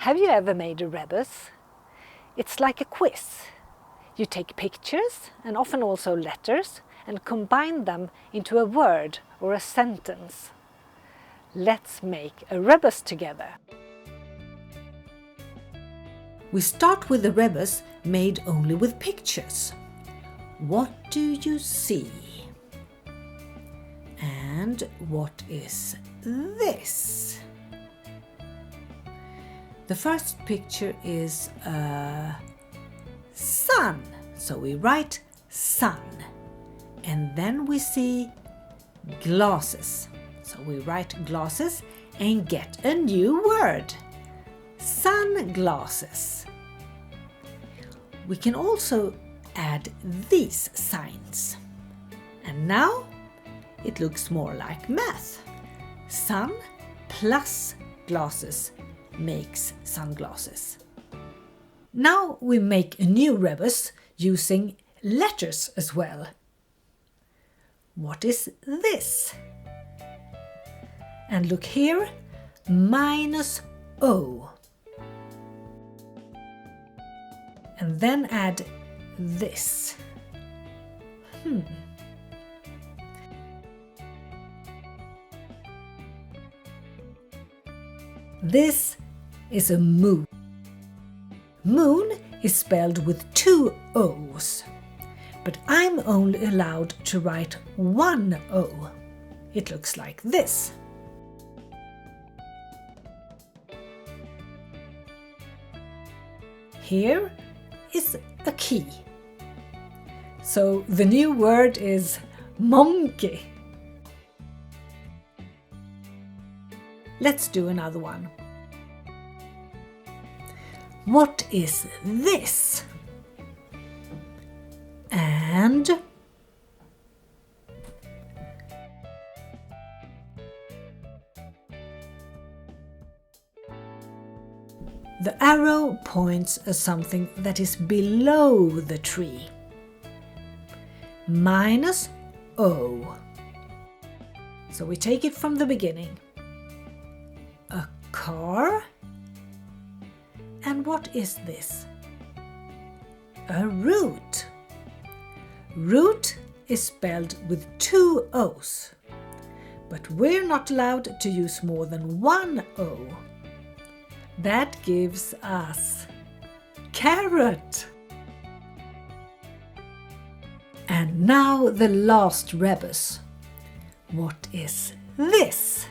Have you ever made a rebus? It's like a quiz. You take pictures and often also letters and combine them into a word or a sentence. Let's make a rebus together. We start with a rebus made only with pictures. What do you see? And what is this? The first picture is a sun, so we write sun. And then we see glasses, so we write glasses and get a new word, sunglasses. We can also add these signs. And now it looks more like math. Sun plus glasses makes sunglasses. Now we make a new rebus using letters as well. What is this? And look here, minus O. And then add this. This is a moon. Moon is spelled with 2 O's, but I'm only allowed to write 1 O. It looks like this. Here is a key. So the new word is monkey. Let's do another one. What is this? And the arrow points at something that is below the tree. Minus O. So we take it from the beginning. A car. And what is this? A root. Root is spelled with 2 O's, but we're not allowed to use more than 1 O. That gives us carrot. And now the last rebus. What is this?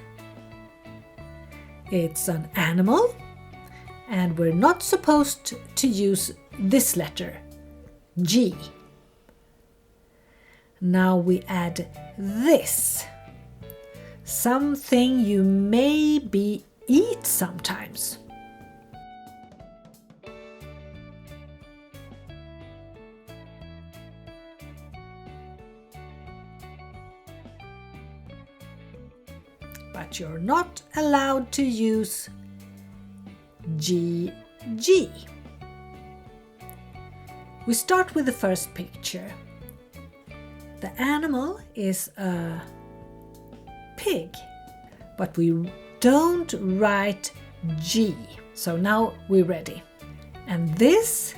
It's an animal, and we're not supposed to use this letter, G. Now we add this. Something you maybe eat sometimes. But you're not allowed to use GG. We start with the first picture. The animal is a pig, but we don't write G. So now we're ready. And this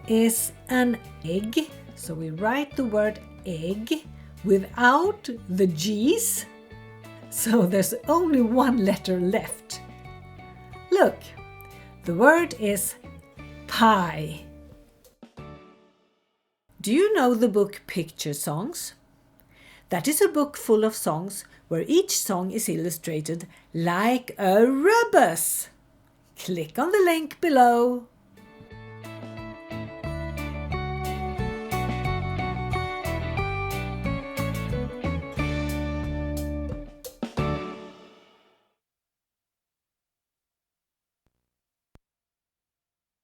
is an egg, so we write the word egg without the G's. So there's only one letter left. Look, the word is pie. Do you know the book Picture Songs? That is a book full of songs where each song is illustrated like a rebus. Click on the link below.